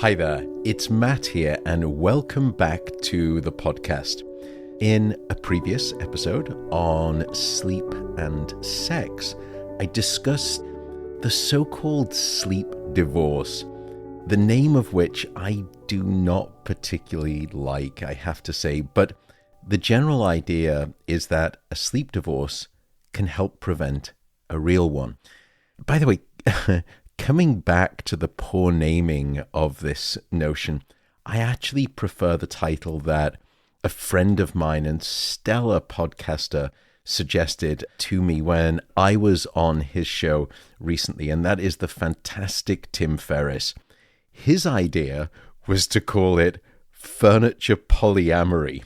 Hi there, it's Matt here, and welcome back to the podcast. In a previous episode on sleep and sex, I discussed the so-called sleep divorce, the name of which I do not particularly like, I have to say, but the general idea is that a sleep divorce can help prevent a real one. By the way, coming back to the poor naming of this notion, I actually prefer the title that a friend of mine and stellar podcaster suggested to me when I was on his show recently, and that is the fantastic Tim Ferriss. His idea was to call it furniture polyamory.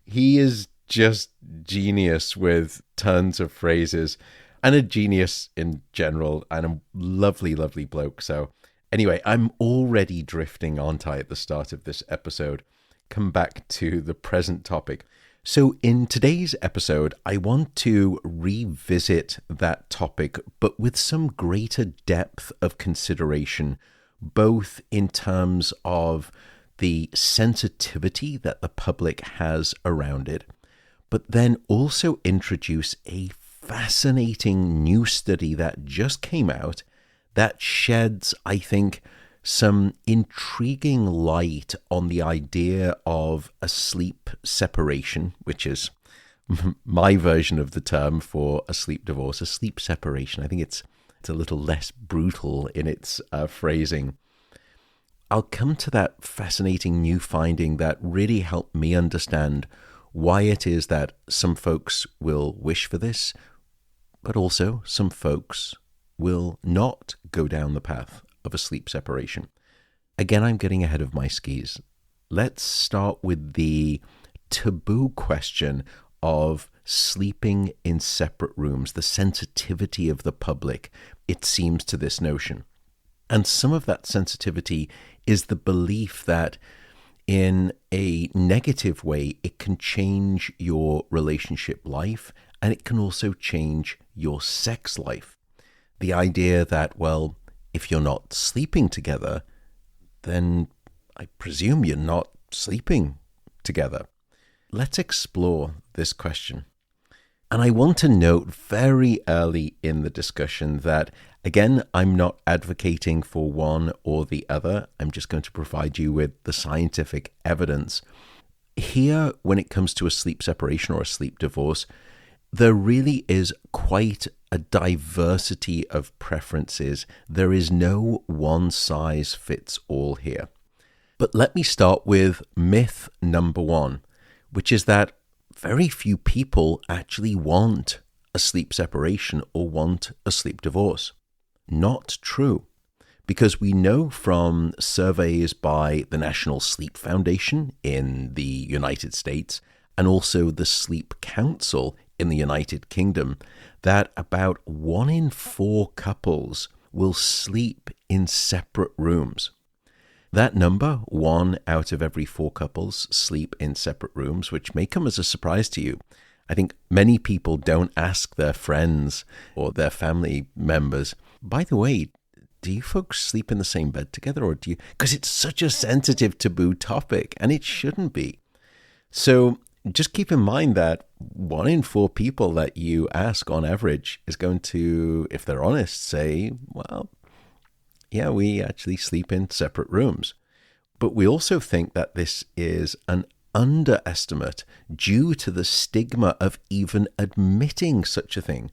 He is just genius with tons of phrases, and a genius in general, and a lovely, lovely bloke. So anyway, I'm already drifting, aren't I, at the start of this episode? Come back to the present topic. So in today's episode, I want to revisit that topic, but with some greater depth of consideration, both in terms of the sensitivity that the public has around it, but then also introduce a fascinating new study that just came out that sheds, I think, some intriguing light on the idea of a sleep separation, which is my version of the term for a sleep divorce, a sleep separation. I think it's a little less brutal in its phrasing. I'll come to that fascinating new finding that really helped me understand why it is that some folks will wish for this, but also some folks will not go down the path of a sleep separation. Again, I'm getting ahead of my skis. Let's start with the taboo question of sleeping in separate rooms, the sensitivity of the public, it seems, to this notion. And some of that sensitivity is the belief that in a negative way, it can change your relationship life, and it can also change your sex life. The idea that, well, if you're not sleeping together, then I presume you're not sleeping together. Let's explore this question. And I want to note very early in the discussion that, again, I'm not advocating for one or the other. I'm just going to provide you with the scientific evidence. Here, when it comes to a sleep separation or a sleep divorce, there really is quite a diversity of preferences. There is no one size fits all here. But let me start with myth number one, which is that very few people actually want a sleep separation or want a sleep divorce. Not true, because we know from surveys by the National Sleep Foundation in the United States and also the Sleep Council in the United Kingdom that about 1 in 4 couples will sleep in separate rooms. That number, 1 out of every 4 couples sleep in separate rooms, which may come as a surprise to you. I think many people don't ask their friends or their family members, by the way, do you folks sleep in the same bed together, or do you? Because it's such a sensitive, taboo topic, and it shouldn't be. So just keep in mind that 1 in 4 people that you ask on average is going to, if they're honest, say, well, yeah, we actually sleep in separate rooms. But we also think that this is an underestimate due to the stigma of even admitting such a thing.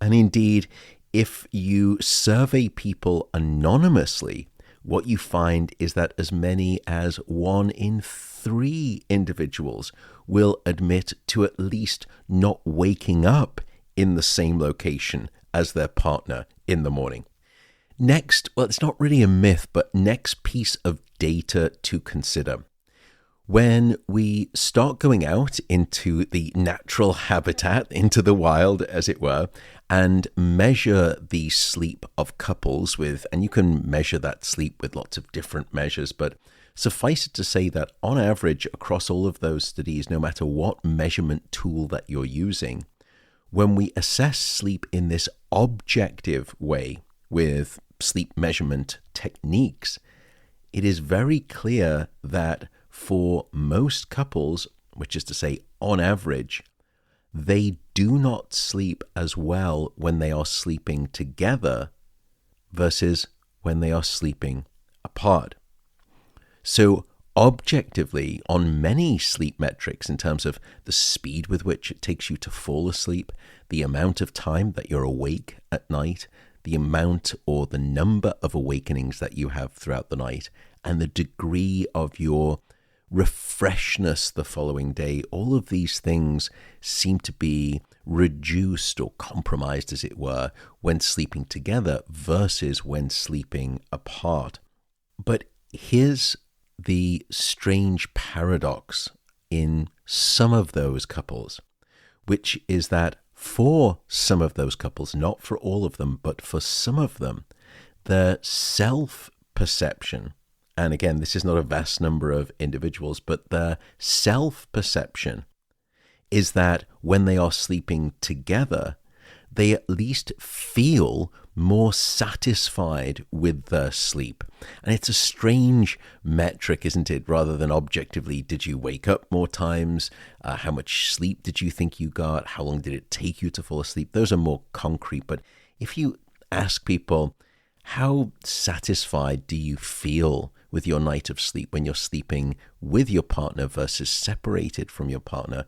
And indeed, if you survey people anonymously, what you find is that as many as 1 in 3 individuals will admit to at least not waking up in the same location as their partner in the morning. Next, well, it's not really a myth, but next piece of data to consider. When we start going out into the natural habitat, into the wild, as it were, and measure the sleep of couples with, and you can measure that sleep with lots of different measures, but suffice it to say that on average, across all of those studies, no matter what measurement tool that you're using, when we assess sleep in this objective way with sleep measurement techniques, it is very clear that for most couples, which is to say on average, they do not sleep as well when they are sleeping together versus when they are sleeping apart. So objectively, on many sleep metrics in terms of the speed with which it takes you to fall asleep, the amount of time that you're awake at night, the amount or the number of awakenings that you have throughout the night, and the degree of your refreshness the following day, all of these things seem to be reduced or compromised, as it were, when sleeping together versus when sleeping apart. But here's the strange paradox in some of those couples, which is that for some of those couples, not for all of them, but for some of them, the self-perception, and again, this is not a vast number of individuals, but the self-perception is that when they are sleeping together, they at least feel more satisfied with their sleep. And it's a strange metric, isn't it? Rather than objectively, did you wake up more times? How much sleep did you think you got? How long did it take you to fall asleep? Those are more concrete. But if you ask people, how satisfied do you feel with your night of sleep when you're sleeping with your partner versus separated from your partner?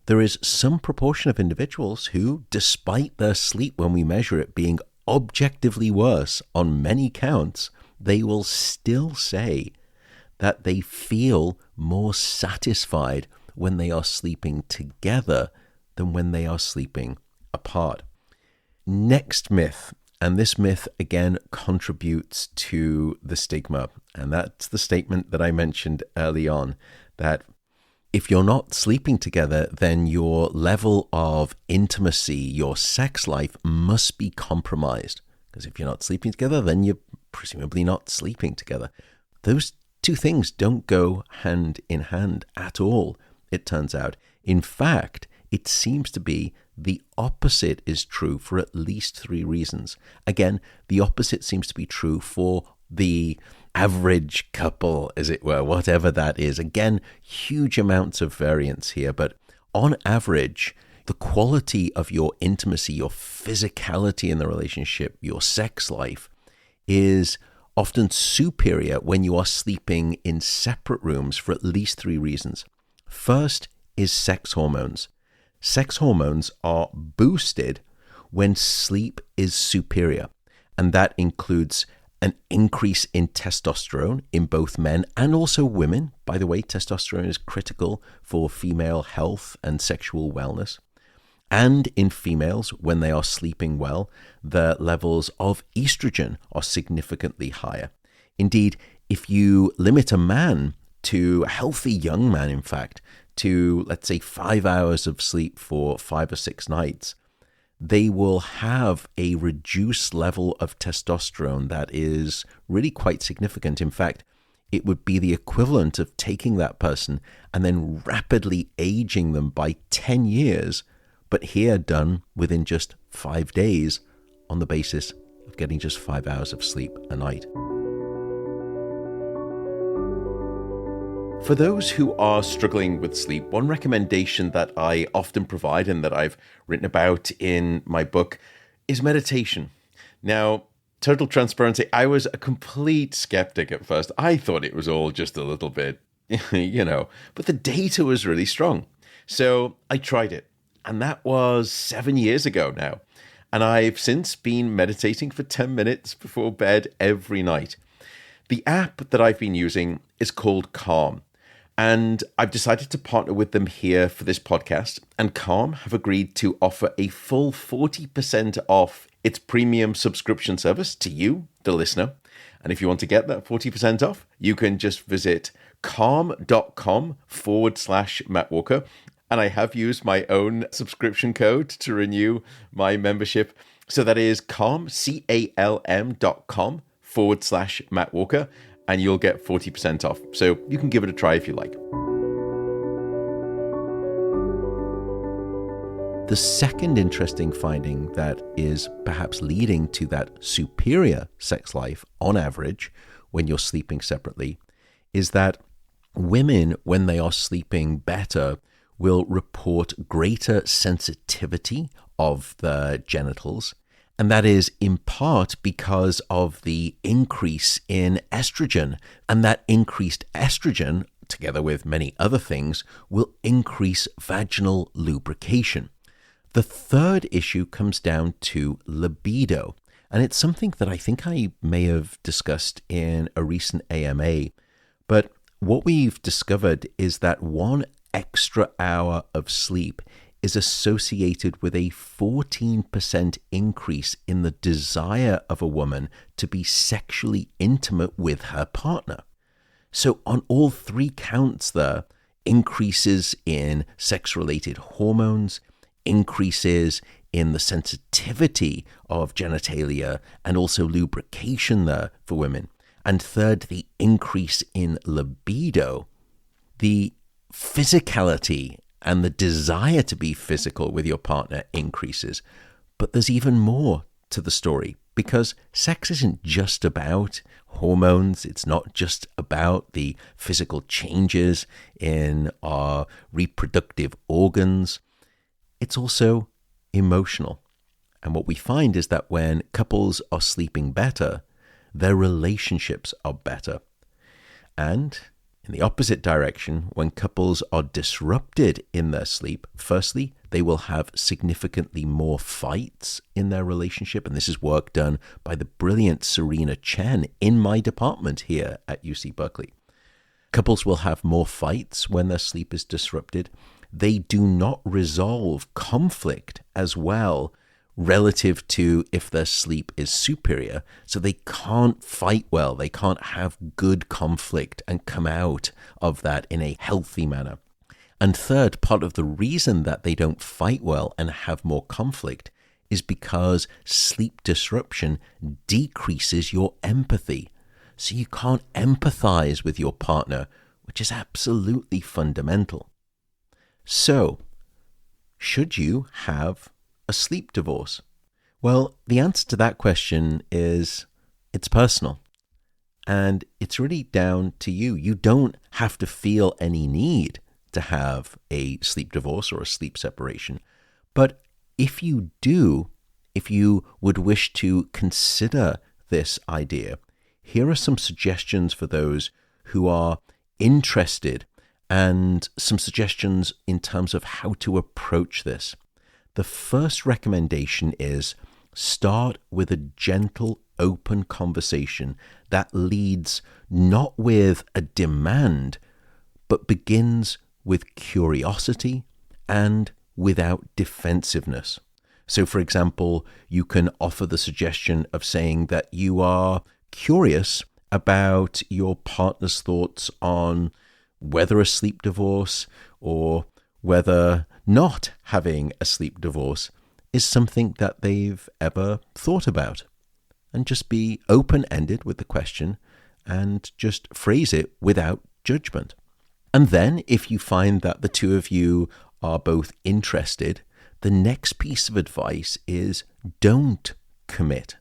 There is some proportion of individuals who, despite their sleep when we measure it being objectively worse on many counts, they will still say that they feel more satisfied when they are sleeping together than when they are sleeping apart. Next myth, and this myth again contributes to the stigma, and that's the statement that I mentioned early on, that if you're not sleeping together, then your level of intimacy, your sex life must be compromised. Because if you're not sleeping together, then you're presumably not sleeping together. Those two things don't go hand in hand at all, it turns out. In fact, it seems to be the opposite is true for at least 3 reasons. Again, the opposite seems to be true for the average couple, as it were, whatever that is. Again, huge amounts of variance here, but on average, the quality of your intimacy, your physicality in the relationship, your sex life is often superior when you are sleeping in separate rooms for at least 3 reasons. First is sex hormones. Sex hormones are boosted when sleep is superior, and that includes an increase in testosterone in both men and also women. By the way, testosterone is critical for female health and sexual wellness. And in females, when they are sleeping well, the levels of estrogen are significantly higher. Indeed, if you limit a man to, a healthy young man in fact, to let's say 5 hours of sleep for 5 or 6 nights, they will have a reduced level of testosterone that is really quite significant. In fact, it would be the equivalent of taking that person and then rapidly aging them by 10 years, but here done within just 5 days on the basis of getting just 5 hours of sleep a night. For those who are struggling with sleep, one recommendation that I often provide and that I've written about in my book is meditation. Now, total transparency, I was a complete skeptic at first. I thought it was all just a little bit, but the data was really strong. So I tried it, and that was 7 years ago now. And I've since been meditating for 10 minutes before bed every night. The app that I've been using is called Calm. And I've decided to partner with them here for this podcast. And Calm have agreed to offer a full 40% off its premium subscription service to you, the listener. And if you want to get that 40% off, you can just visit calm.com/Matt Walker. And I have used my own subscription code to renew my membership. So that is calm.com/Matt Walker. And you'll get 40% off. So you can give it a try if you like. The second interesting finding that is perhaps leading to that superior sex life on average when you're sleeping separately is that women, when they are sleeping better, will report greater sensitivity of the genitals. And that is in part because of the increase in estrogen. And that increased estrogen, together with many other things, will increase vaginal lubrication. The third issue comes down to libido. And it's something that I think I may have discussed in a recent AMA. But what we've discovered is that 1 extra hour of sleep is associated with a 14% increase in the desire of a woman to be sexually intimate with her partner. So on all 3 counts there, increases in sex-related hormones, increases in the sensitivity of genitalia, and also lubrication there for women. And third, the increase in libido, the physicality and the desire to be physical with your partner increases. But there's even more to the story, because sex isn't just about hormones. It's not just about the physical changes in our reproductive organs. It's also emotional. And what we find is that when couples are sleeping better, their relationships are better. And in the opposite direction, when couples are disrupted in their sleep, firstly, they will have significantly more fights in their relationship. And this is work done by the brilliant Serena Chen in my department here at UC Berkeley. Couples will have more fights when their sleep is disrupted. They do not resolve conflict as well relative to if their sleep is superior. So they can't fight well. They can't have good conflict and come out of that in a healthy manner. And third, part of the reason that they don't fight well and have more conflict is because sleep disruption decreases your empathy. So you can't empathize with your partner, which is absolutely fundamental. So, should you have a sleep divorce? Well, the answer to that question is it's personal. And it's really down to you. You don't have to feel any need to have a sleep divorce or a sleep separation. But if you do, if you would wish to consider this idea, here are some suggestions for those who are interested and some suggestions in terms of how to approach this. The first recommendation is start with a gentle, open conversation that leads not with a demand, but begins with curiosity and without defensiveness. So, for example, you can offer the suggestion of saying that you are curious about your partner's thoughts on whether a sleep divorce or whether not having a sleep divorce is something that they've ever thought about. And just be open-ended with the question and just phrase it without judgment. And then if you find that the two of you are both interested, the next piece of advice is don't commit.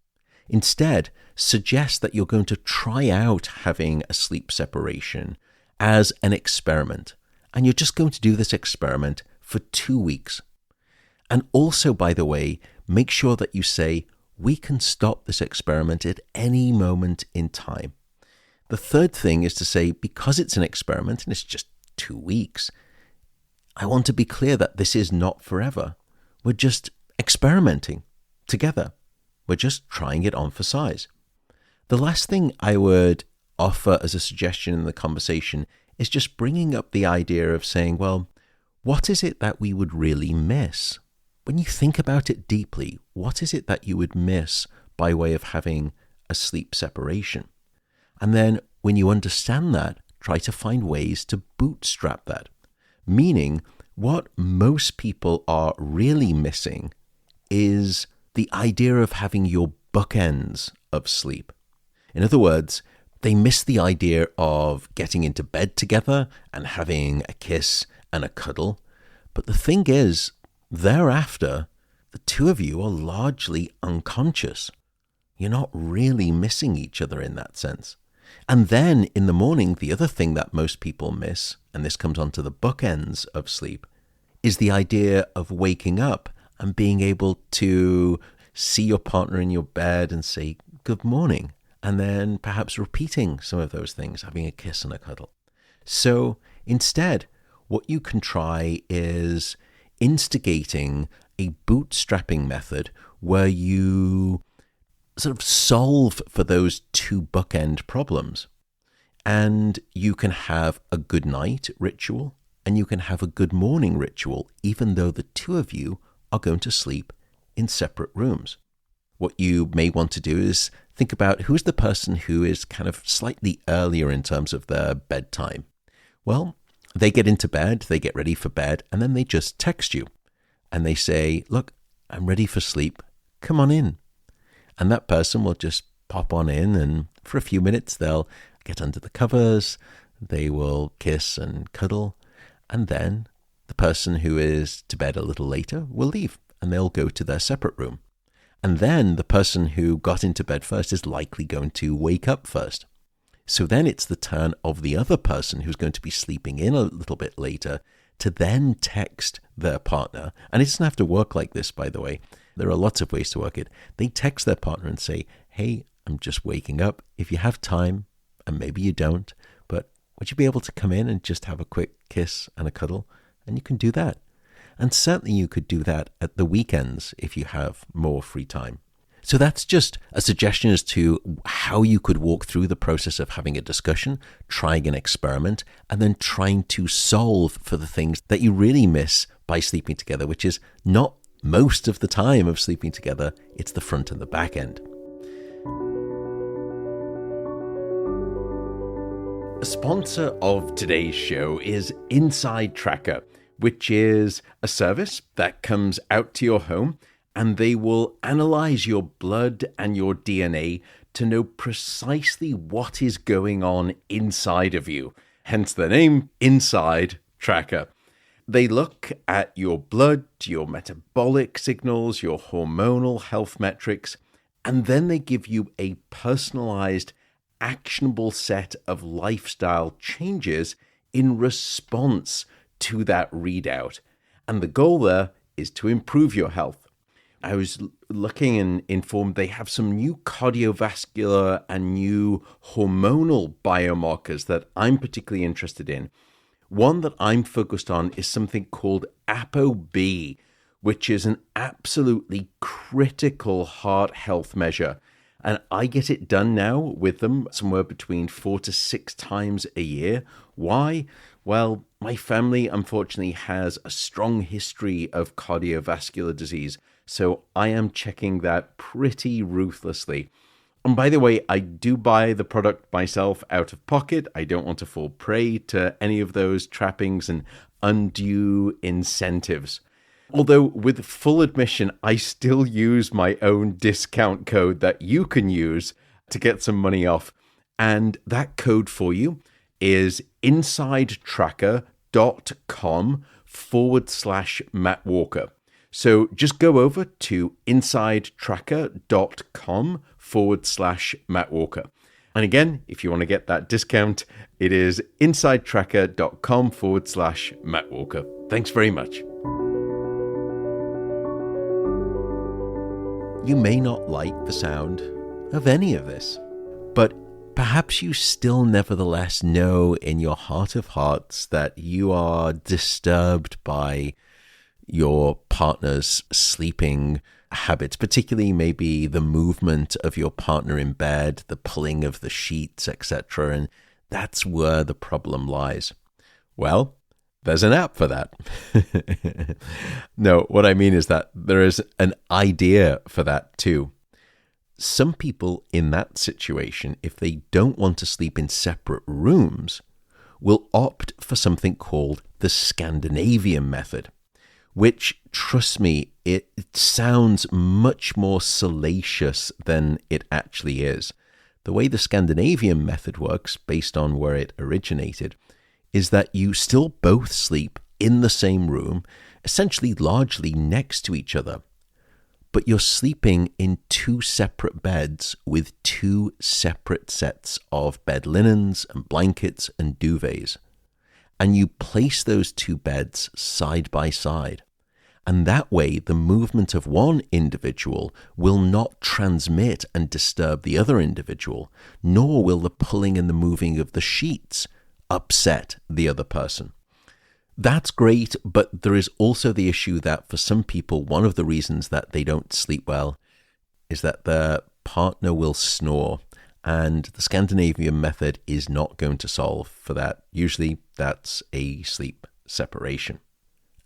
Instead, suggest that you're going to try out having a sleep separation as an experiment. And you're just going to do this experiment for 2 weeks. And also, by the way, make sure that you say, we can stop this experiment at any moment in time. The third thing is to say, because it's an experiment and it's just 2 weeks, I want to be clear that this is not forever. We're just experimenting together. We're just trying it on for size. The last thing I would offer as a suggestion in the conversation is just bringing up the idea of saying, well, what is it that we would really miss? When you think about it deeply, what is it that you would miss by way of having a sleep separation? And then when you understand that, try to find ways to bootstrap that. Meaning, what most people are really missing is the idea of having your bookends of sleep. In other words, they miss the idea of getting into bed together and having a kiss and a cuddle. But the thing is, thereafter, the two of you are largely unconscious. You're not really missing each other in that sense. And then in the morning, the other thing that most people miss, and this comes onto the bookends of sleep, is the idea of waking up and being able to see your partner in your bed and say, good morning, and then perhaps repeating some of those things, having a kiss and a cuddle. So instead, what you can try is instigating a bootstrapping method where you sort of solve for those two bookend problems. And you can have a good night ritual and you can have a good morning ritual, even though the two of you are going to sleep in separate rooms. What you may want to do is think about who's the person who is kind of slightly earlier in terms of their bedtime. Well, they get into bed, they get ready for bed, and then they just text you. And they say, look, I'm ready for sleep. Come on in. And that person will just pop on in, and for a few minutes, they'll get under the covers, they will kiss and cuddle, and then the person who is to bed a little later will leave, and they'll go to their separate room. And then the person who got into bed first is likely going to wake up first. So then it's the turn of the other person who's going to be sleeping in a little bit later to then text their partner. And it doesn't have to work like this, by the way. There are lots of ways to work it. They text their partner and say, hey, I'm just waking up. If you have time, and maybe you don't, but would you be able to come in and just have a quick kiss and a cuddle? And you can do that. And certainly you could do that at the weekends if you have more free time. So that's just a suggestion as to how you could walk through the process of having a discussion, trying an experiment, and then trying to solve for the things that you really miss by sleeping together, which is not most of the time of sleeping together, it's the front and the back end. A sponsor of today's show is Inside Tracker, which is a service that comes out to your home and they will analyze your blood and your DNA to know precisely what is going on inside of you. Hence the name Inside Tracker. They look at your blood, your metabolic signals, your hormonal health metrics, and then they give you a personalized, actionable set of lifestyle changes in response to that readout. And the goal there is to improve your health. I was looking and informed they have some new cardiovascular and new hormonal biomarkers that I'm particularly interested in. One that I'm focused on is something called ApoB, which is an absolutely critical heart health measure. And I get it done now with them somewhere between 4 to 6 times a year. Why? Well, my family unfortunately has a strong history of cardiovascular disease, so I am checking that pretty ruthlessly. And by the way, I do buy the product myself out of pocket. I don't want to fall prey to any of those trappings and undue incentives. Although with full admission, I still use my own discount code that you can use to get some money off. And that code for you is insidetracker.com/Matt Walker. So just go over to insidetracker.com/Matt Walker. And again, if you want to get that discount, it is insidetracker.com/Matt Walker. Thanks very much. You may not like the sound of any of this, but perhaps you still nevertheless know in your heart of hearts that you are disturbed by your partner's sleeping habits, particularly maybe the movement of your partner in bed, the pulling of the sheets, etc. And that's where the problem lies. Well, there's an app for that. No, what I mean is that there is an idea for that too. Some people in that situation, if they don't want to sleep in separate rooms, will opt for something called the Scandinavian method, which, trust me, it sounds much more salacious than it actually is. The way the Scandinavian method works, based on where it originated, is that you still both sleep in the same room. essentially largely next to each other. But you're sleeping in two separate beds with two separate sets of bed linens and blankets and duvets. And you place those two beds side by side. And that way, the movement of one individual will not transmit and disturb the other individual, nor will the pulling and the moving of the sheets upset the other person. That's great, but there is also the issue that for some people, one of the reasons that they don't sleep well is that their partner will snore, and the Scandinavian method is not going to solve for that. Usually, that's a sleep separation.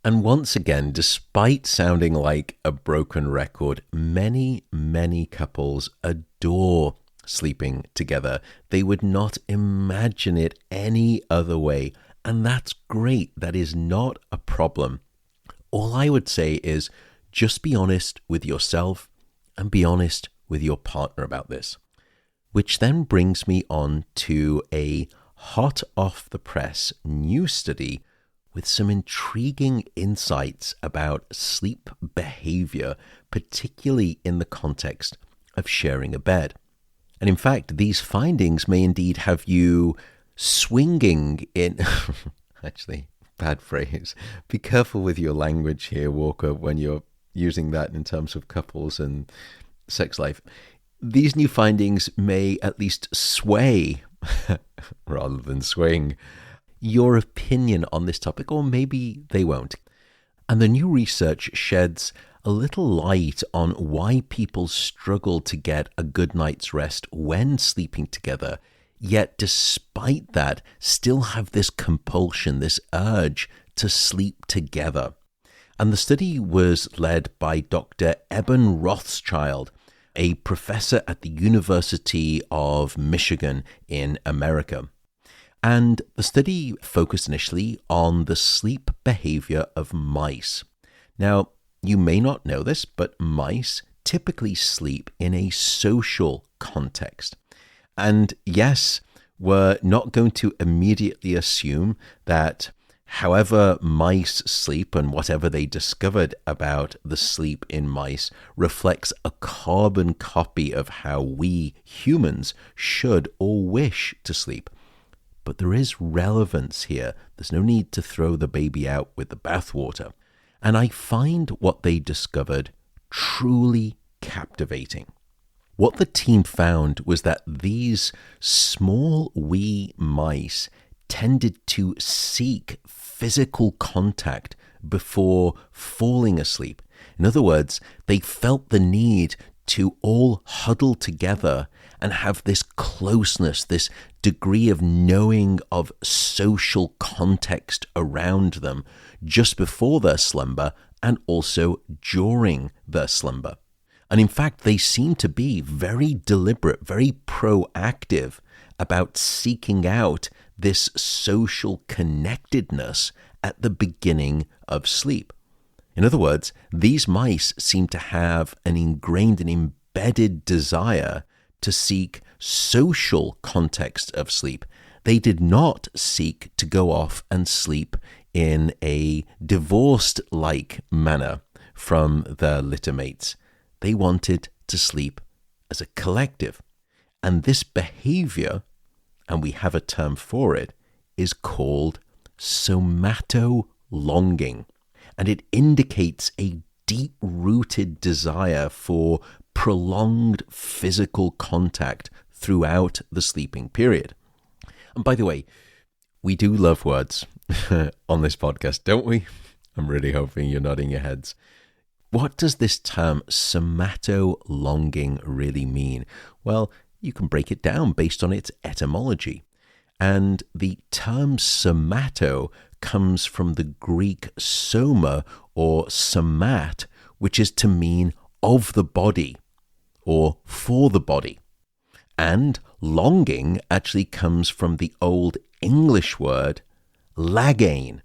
And once again, despite sounding like a broken record, many, many couples adore sleeping together. They would not imagine it any other way. And that's great. That is not a problem. All I would say is just be honest with yourself and be honest with your partner about this. Which then brings me on to a hot off the press new study with some intriguing insights about sleep behavior, particularly in the context of sharing a bed. And in fact, these findings may indeed have you swinging in... Actually, bad phrase. Be careful with your language here, Walker, when you're using that in terms of couples and sex life. These new findings may at least sway, rather than swing, your opinion on this topic, or maybe they won't. And the new research sheds a little light on why people struggle to get a good night's rest when sleeping together, yet despite that, still have this compulsion, this urge to sleep together. And the study was led by Dr. Eben Rothschild, a professor at the University of Michigan in America. And the study focused initially on the sleep behavior of mice. Now, you may not know this, but mice typically sleep in a social context. And yes, we're not going to immediately assume that however mice sleep and whatever they discovered about the sleep in mice reflects a carbon copy of how we humans should or wish to sleep. But there is relevance here. There's no need to throw the baby out with the bathwater. And I find what they discovered truly captivating. What the team found was that these small wee mice tended to seek physical contact before falling asleep. In other words, they felt the need to all huddle together and have this closeness, this degree of knowing of social context around them just before their slumber and also during their slumber. And in fact, they seem to be very deliberate, very proactive about seeking out this social connectedness at the beginning of sleep. In other words, these mice seem to have an ingrained and embedded desire to seek social context of sleep. They did not seek to go off and sleep in a divorced-like manner from their litter mates. They wanted to sleep as a collective. And this behavior, and we have a term for it, is called somato longing. And it indicates a deep-rooted desire for prolonged physical contact throughout the sleeping period. And by the way, we do love words on this podcast, don't we? I'm really hoping you're nodding your heads. What does this term somato longing really mean? Well, you can break it down based on its etymology. And the term somato comes from the Greek soma or somat, which is to mean of the body or for the body. And longing actually comes from the Old English word lagain.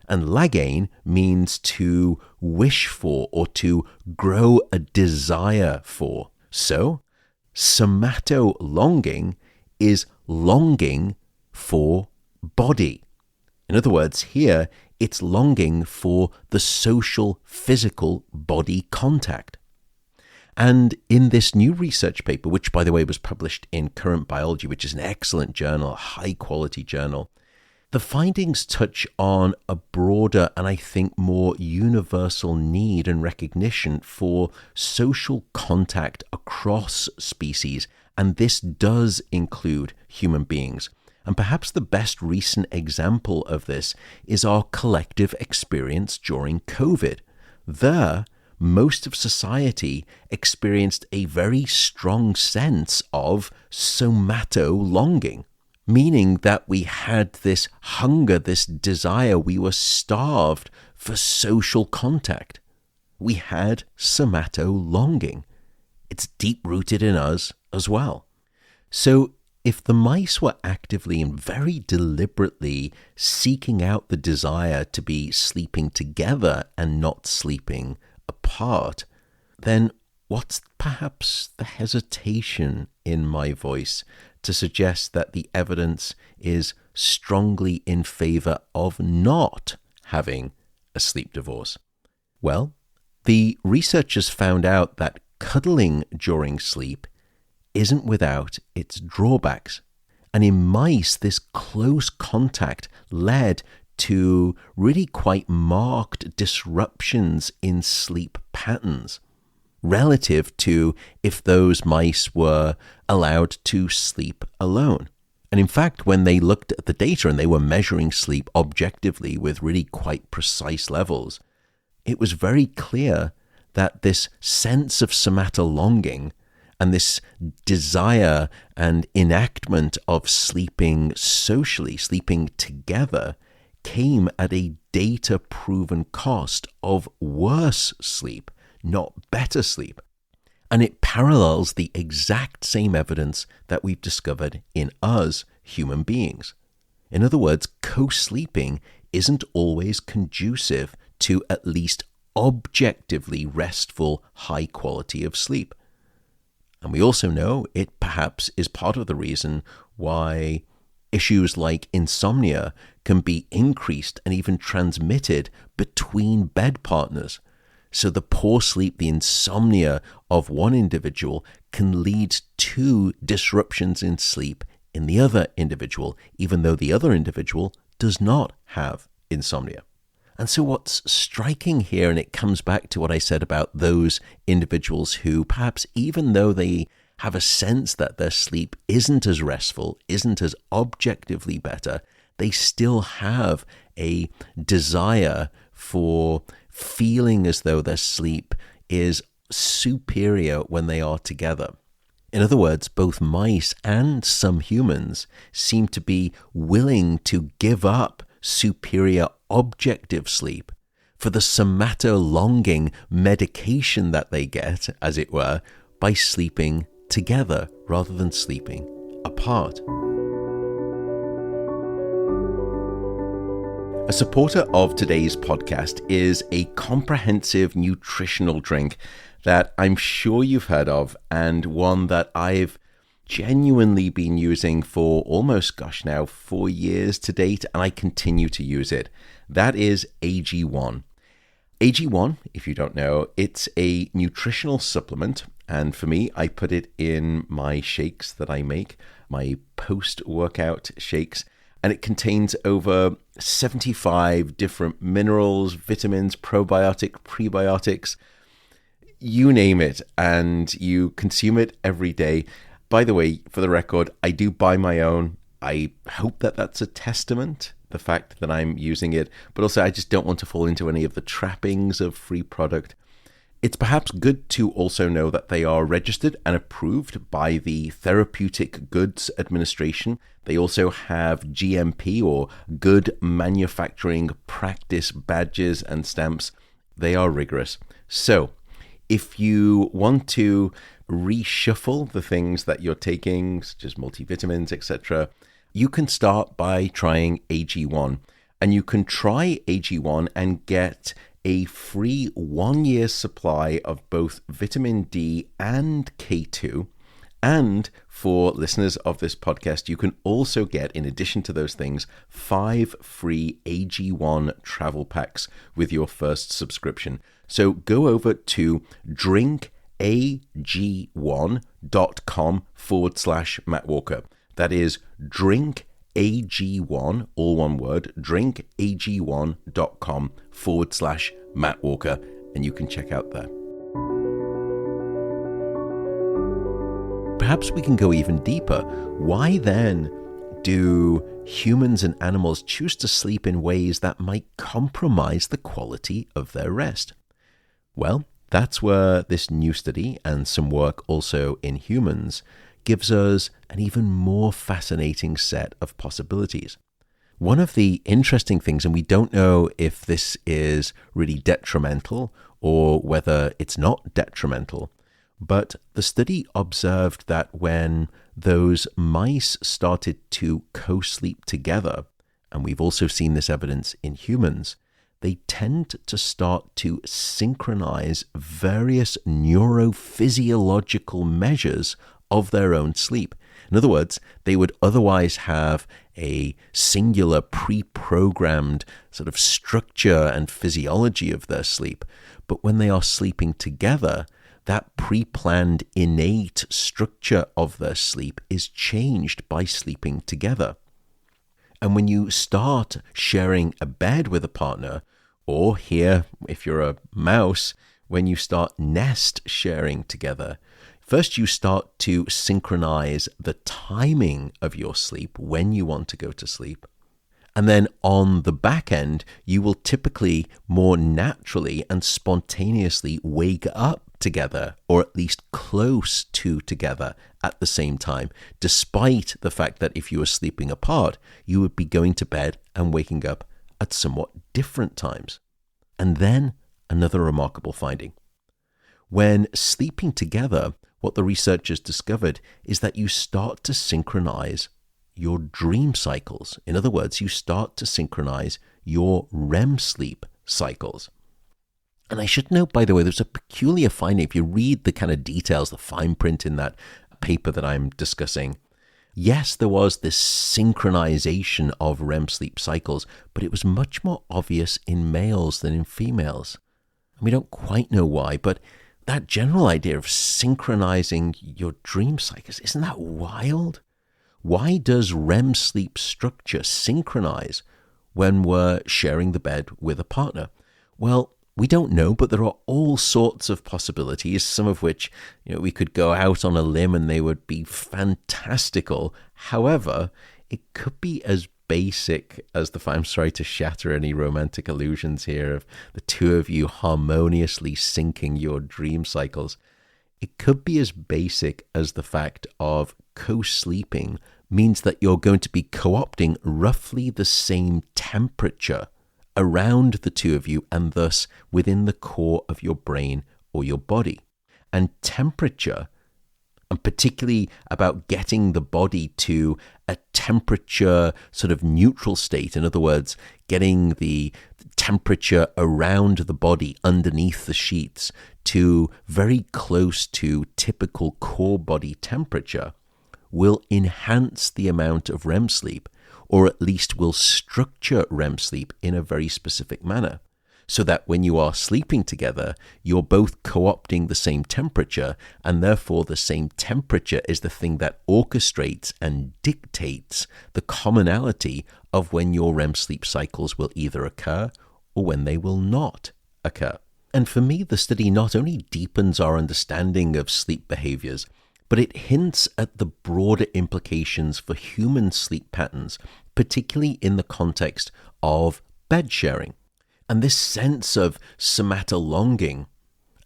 And lagain means to wish for or to grow a desire for. So, somato longing is longing for body. In other words, here It's longing for the social, physical body contact. And in this new research paper, which by the way was published in Current Biology, which is an excellent journal, a high quality journal, the findings touch on a broader and I think more universal need and recognition for social contact across species. And this does include human beings. And perhaps the best recent example of this is our collective experience during COVID. There, most of society experienced a very strong sense of somato longing, meaning that we had this hunger, this desire, we were starved for social contact. We had somato longing. It's deep-rooted in us as well. So if the mice were actively and very deliberately seeking out the desire to be sleeping together and not sleeping apart, then what's perhaps the hesitation in my voice to suggest that the evidence is strongly in favor of not having a sleep divorce? Well, the researchers found out that cuddling during sleep isn't without its drawbacks. And in mice, this close contact led to really quite marked disruptions in sleep patterns relative to if those mice were allowed to sleep alone. And in fact, when they looked at the data and they were measuring sleep objectively with really quite precise levels, it was very clear that this sense of somatolonging and this desire and enactment of sleeping socially, sleeping together, came at a data-proven cost of worse sleep, not better sleep. And it parallels the exact same evidence that we've discovered in us, human beings. In other words, co-sleeping isn't always conducive to at least objectively restful, high quality of sleep. And we also know it perhaps is part of the reason why issues like insomnia can be increased and even transmitted between bed partners. So the poor sleep, the insomnia of one individual can lead to disruptions in sleep in the other individual, even though the other individual does not have insomnia. And so what's striking here, and it comes back to what I said about those individuals who perhaps even though they have a sense that their sleep isn't as restful, isn't as objectively better, they still have a desire for feeling as though their sleep is superior when they are together. In other words, both mice and some humans seem to be willing to give up superior objective sleep for the somatolonging medication that they get, as it were, by sleeping together rather than sleeping apart. A supporter of today's podcast is a comprehensive nutritional drink that I'm sure you've heard of, and one that I've genuinely been using for almost, 4 years to date, and I continue to use it. That is AG1. AG1, if you don't know, it's a nutritional supplement, and for me, I put it in my shakes that I make, my post-workout shakes, and it contains over 75 different minerals, vitamins, probiotic, prebiotics, you name it, and you consume it every day. By the way, for the record, I do buy my own. I hope that that's a testament, the fact that I'm using it, but also I just don't want to fall into any of the trappings of free product. It's perhaps good to also know that they are registered and approved by the Therapeutic Goods Administration. They also have GMP or Good Manufacturing Practice badges and stamps. They are rigorous. So, if you want to reshuffle the things that you're taking, such as multivitamins, etc., you can start by trying AG1. And you can try AG1 and get a free 1-year supply of both vitamin D and K2, And for listeners of this podcast, you can also get, in addition to those things, 5 free AG1 travel packs with your first subscription. So go over to drinkag1.com/Matt Walker. That is drinkag1, all one word, drinkag1.com/Matt Walker, and you can check out there. Perhaps we can go even deeper. Why then do humans and animals choose to sleep in ways that might compromise the quality of their rest? Well, that's where this new study and some work also in humans gives us an even more fascinating set of possibilities. One of the interesting things, and we don't know if this is really detrimental or whether it's not detrimental, but the study observed that when those mice started to co-sleep together, and we've also seen this evidence in humans, they tend to start to synchronize various neurophysiological measures of their own sleep. In other words, they would otherwise have a singular pre-programmed sort of structure and physiology of their sleep, but when they are sleeping together, that pre-planned innate structure of their sleep is changed by sleeping together. And when you start sharing a bed with a partner, or here, if you're a mouse, when you start nest sharing together, first you start to synchronize the timing of your sleep when you want to go to sleep. And then on the back end, you will typically more naturally and spontaneously wake up together, or at least close to together at the same time, despite the fact that if you were sleeping apart, you would be going to bed and waking up at somewhat different times. And then another remarkable finding. When sleeping together, what the researchers discovered is that you start to synchronize your dream cycles. In other words, you start to synchronize your REM sleep cycles. And I should note, by the way, there's a peculiar finding. If you read the kind of details, the fine print in that paper that I'm discussing, yes, there was this synchronization of REM sleep cycles, but it was much more obvious in males than in females. And we don't quite know why, but that general idea of synchronizing your dream cycles, isn't that wild? Why does REM sleep structure synchronize when we're sharing the bed with a partner? Well, we don't know, but there are all sorts of possibilities, some of which we could go out on a limb and they would be fantastical. However, it could be as basic as I'm sorry to shatter any romantic illusions here of the two of you harmoniously syncing your dream cycles. It could be as basic as the fact of co-sleeping means that you're going to be co-opting roughly the same temperature around the two of you, and thus within the core of your brain or your body. And temperature, and particularly about getting the body to a temperature sort of neutral state, in other words, getting the temperature around the body underneath the sheets to very close to typical core body temperature, will enhance the amount of REM sleep, or at least will structure REM sleep in a very specific manner, so that when you are sleeping together, you're both co-opting the same temperature, and therefore the same temperature is the thing that orchestrates and dictates the commonality of when your REM sleep cycles will either occur or when they will not occur. And for me, the study not only deepens our understanding of sleep behaviors, but it hints at the broader implications for human sleep patterns, particularly in the context of bed sharing. And this sense of somato longing,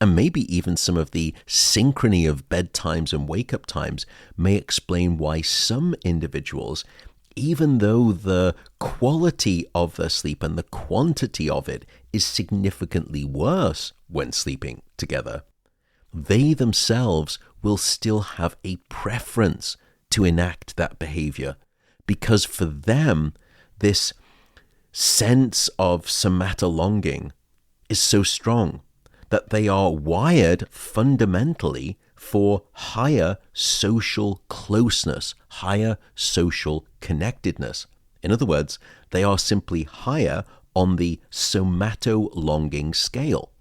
and maybe even some of the synchrony of bedtimes and wake-up times, may explain why some individuals, even though the quality of their sleep and the quantity of it is significantly worse when sleeping together, they themselves will still have a preference to enact that behavior, because for them, this sense of somato longing is so strong that they are wired fundamentally for higher social closeness, higher social connectedness. In other words, they are simply higher on the somato longing scale.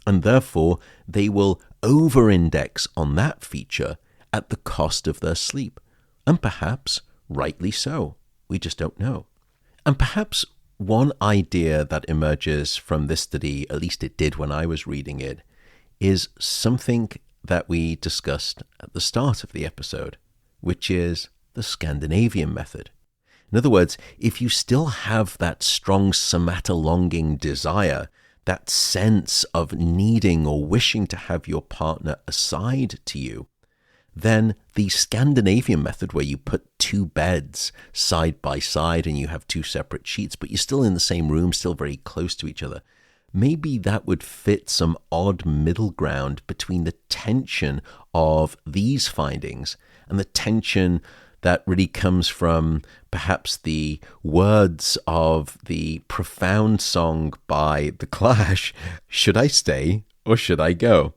And therefore, they will over-index on that feature at the cost of their sleep. And perhaps rightly so. We just don't know. And perhaps one idea that emerges from this study, at least it did when I was reading it, is something that we discussed at the start of the episode, which is the Scandinavian method. In other words, if you still have that strong somatolonging desire, that sense of needing or wishing to have your partner aside to you, then the Scandinavian method, where you put two beds side by side and you have two separate sheets, but you're still in the same room, still very close to each other, maybe that would fit some odd middle ground between the tension of these findings and the tension that really comes from perhaps the words of the profound song by The Clash, "Should I stay or should I go?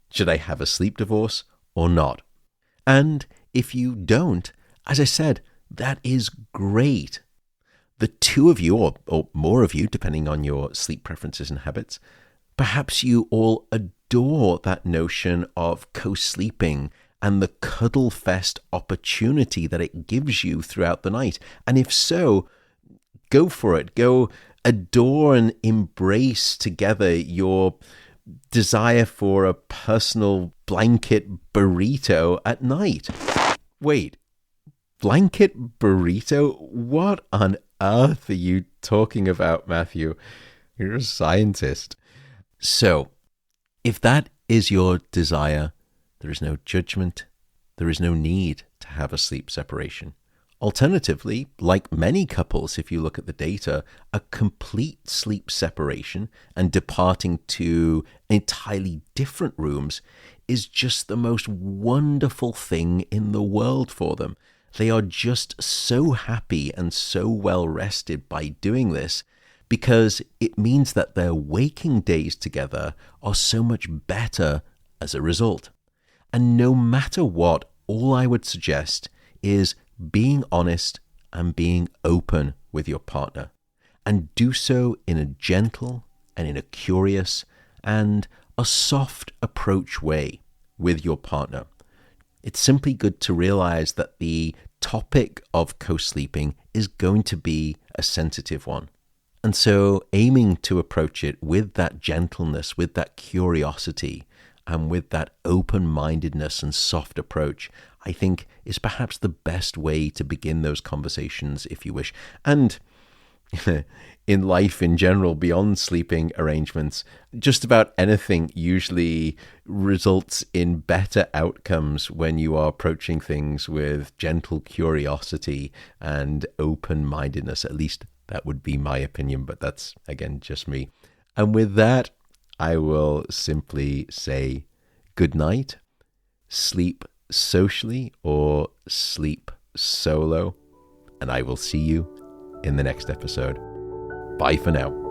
Should I have a sleep divorce or not?" And if you don't, as I said, that is great. The two of you, or more of you, depending on your sleep preferences and habits, perhaps you all adore that notion of co-sleeping and the cuddle fest opportunity that it gives you throughout the night. And if so, go for it. Go adore and embrace together your desire for a personal blanket burrito at night. Wait, blanket burrito? What on earth are you talking about, Matthew? You're a scientist. So, if that is your desire, there is no judgment. There is no need to have a sleep separation. Alternatively, like many couples, if you look at the data, a complete sleep separation and departing to entirely different rooms is just the most wonderful thing in the world for them. They are just so happy and so well rested by doing this, because it means that their waking days together are so much better as a result. And no matter what, all I would suggest is being honest and being open with your partner, and do so in a gentle and in a curious and a soft approach way with your partner. It's simply good to realize that the topic of co-sleeping is going to be a sensitive one. And so aiming to approach it with that gentleness, with that curiosity, and with that open-mindedness and soft approach, I think is perhaps the best way to begin those conversations, if you wish. And in life in general, beyond sleeping arrangements, just about anything usually results in better outcomes when you are approaching things with gentle curiosity and open-mindedness. At least that would be my opinion, but that's, again, just me. And with that, I will simply say good night, sleep socially or sleep solo, and I will see you in the next episode. Bye for now.